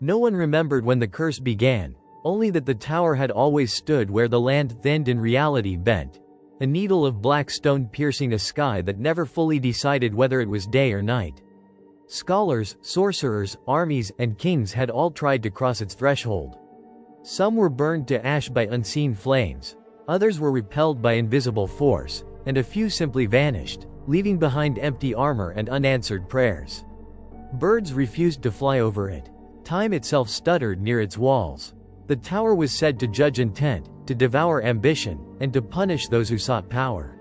No one remembered when the curse began, only that the tower had always stood where the land thinned and reality bent, a needle of black stone piercing a sky that never fully decided whether it was day or night. Scholars, sorcerers, armies, and kings had all tried to cross its threshold. Some were burned to ash by unseen flames, others were repelled by invisible force, and a few simply vanished, leaving behind empty armor and unanswered prayers. Birds refused to fly over it. Time itself stuttered near its walls. The tower was said to judge intent, to devour ambition, and to punish those who sought power.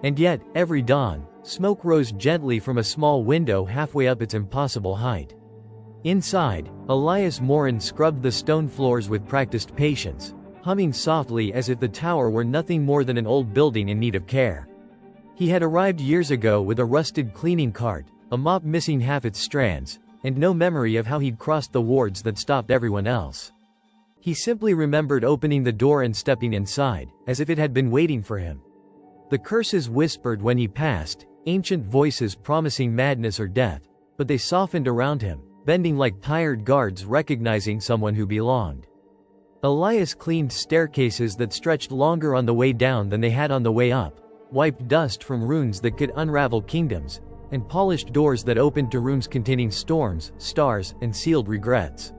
And yet, every dawn, smoke rose gently from a small window halfway up its impossible height. Inside, Elias Morin scrubbed the stone floors with practiced patience, humming softly as if the tower were nothing more than an old building in need of care. He had arrived years ago with a rusted cleaning cart, a mop missing half its strands, and no memory of how he'd crossed the wards that stopped everyone else. He simply remembered opening the door and stepping inside, as if it had been waiting for him. The curses whispered when he passed, ancient voices promising madness or death, but they softened around him, bending like tired guards recognizing someone who belonged. Elias cleaned staircases that stretched longer on the way down than they had on the way up, wiped dust from runes that could unravel kingdoms, and polished doors that opened to rooms containing storms, stars, and sealed regrets.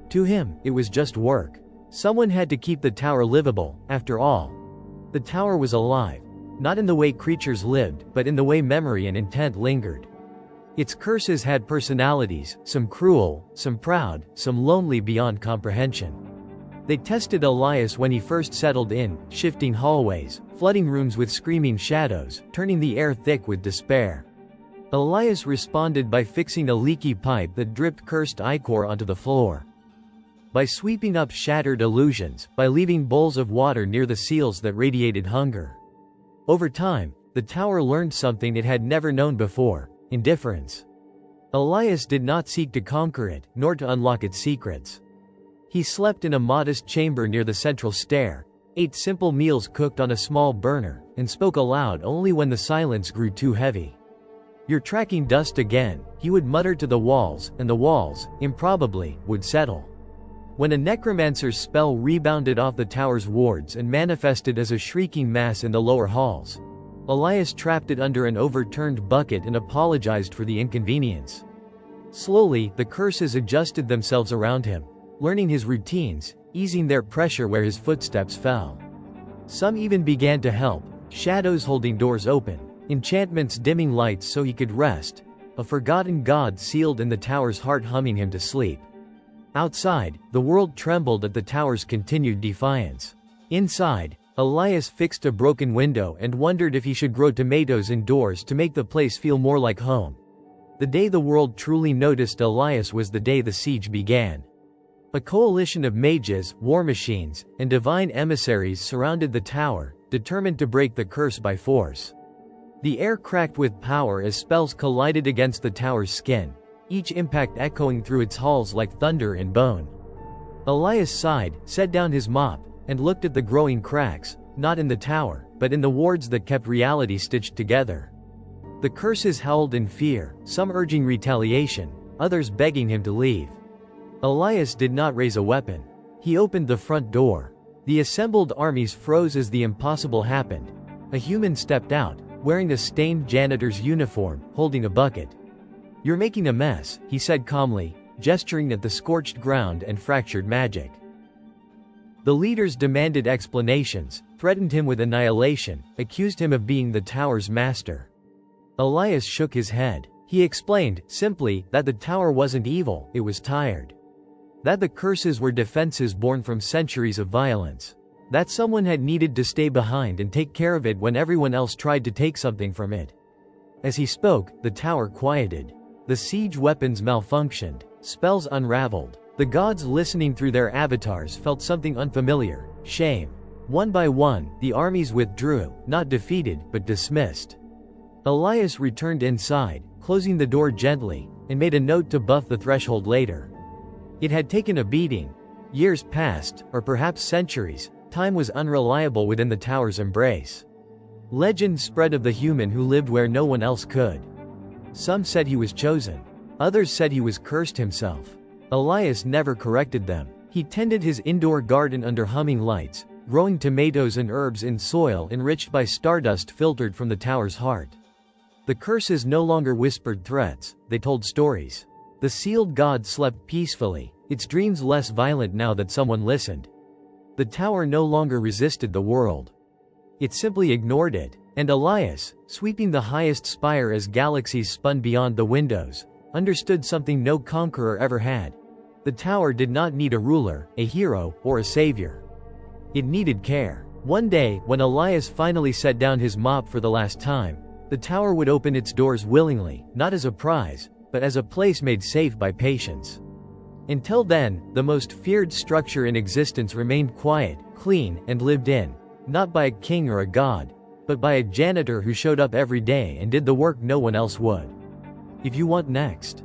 To him, it was just work. Someone had to keep the tower livable, after all. The tower was alive, not in the way creatures lived, but in the way memory and intent lingered. Its curses had personalities, some cruel, some proud, some lonely beyond comprehension. They tested Elias when he first settled in, shifting hallways, flooding rooms with screaming shadows, turning the air thick with despair. Elias responded by fixing a leaky pipe that dripped cursed ichor onto the floor. By sweeping up shattered illusions, by leaving bowls of water near the seals that radiated hunger. Over time, the tower learned something it had never known before: indifference. Elias did not seek to conquer it, nor to unlock its secrets. He slept in a modest chamber near the central stair, ate simple meals cooked on a small burner, and spoke aloud only when the silence grew too heavy. "You're tracking dust again," he would mutter to the walls, and the walls, improbably, would settle. When a necromancer's spell rebounded off the tower's wards and manifested as a shrieking mass in the lower halls, Elias trapped it under an overturned bucket and apologized for the inconvenience. Slowly, the curses adjusted themselves around him, learning his routines, easing their pressure where his footsteps fell. Some even began to help, shadows holding doors open, enchantments dimming lights so he could rest, a forgotten god sealed in the tower's heart humming him to sleep. Outside, the world trembled at the tower's continued defiance. Inside, Elias fixed a broken window and wondered if he should grow tomatoes indoors to make the place feel more like home. The day the world truly noticed Elias was the day the siege began. A coalition of mages, war machines, and divine emissaries surrounded the tower, determined to break the curse by force. The air cracked with power as spells collided against the tower's skin, each impact echoing through its halls like thunder and bone. Elias sighed, set down his mop, and looked at the growing cracks, not in the tower, but in the wards that kept reality stitched together. The curses howled in fear, some urging retaliation, others begging him to leave. Elias did not raise a weapon. He opened the front door. The assembled armies froze as the impossible happened. A human stepped out, wearing a stained janitor's uniform, holding a bucket. "You're making a mess," he said calmly, gesturing at the scorched ground and fractured magic. The leaders demanded explanations, threatened him with annihilation, accused him of being the tower's master. Elias shook his head. He explained, simply, that the tower wasn't evil, it was tired. That the curses were defenses born from centuries of violence. That someone had needed to stay behind and take care of it when everyone else tried to take something from it. As he spoke, the tower quieted. The siege weapons malfunctioned, spells unraveled. The gods listening through their avatars felt something unfamiliar: shame. One by one, the armies withdrew, not defeated, but dismissed. Elias returned inside, closing the door gently, and made a note to buff the threshold later. It had taken a beating. Years passed, or perhaps centuries. Time was unreliable within the tower's embrace. Legend spread of the human who lived where no one else could. Some said he was chosen. Others said he was cursed himself. Elias never corrected them. He tended his indoor garden under humming lights, growing tomatoes and herbs in soil enriched by stardust filtered from the tower's heart. The curses no longer whispered threats, they told stories. The sealed god slept peacefully, its dreams less violent now that someone listened. The tower no longer resisted the world. It simply ignored it, and Elias, sweeping the highest spire as galaxies spun beyond the windows, understood something no conqueror ever had. The tower did not need a ruler, a hero, or a savior. It needed care. One day, when Elias finally set down his mop for the last time, the tower would open its doors willingly, not as a prize, but as a place made safe by patience. Until then, the most feared structure in existence remained quiet, clean, and lived in, not by a king or a god, but by a janitor who showed up every day and did the work no one else would. If you want next.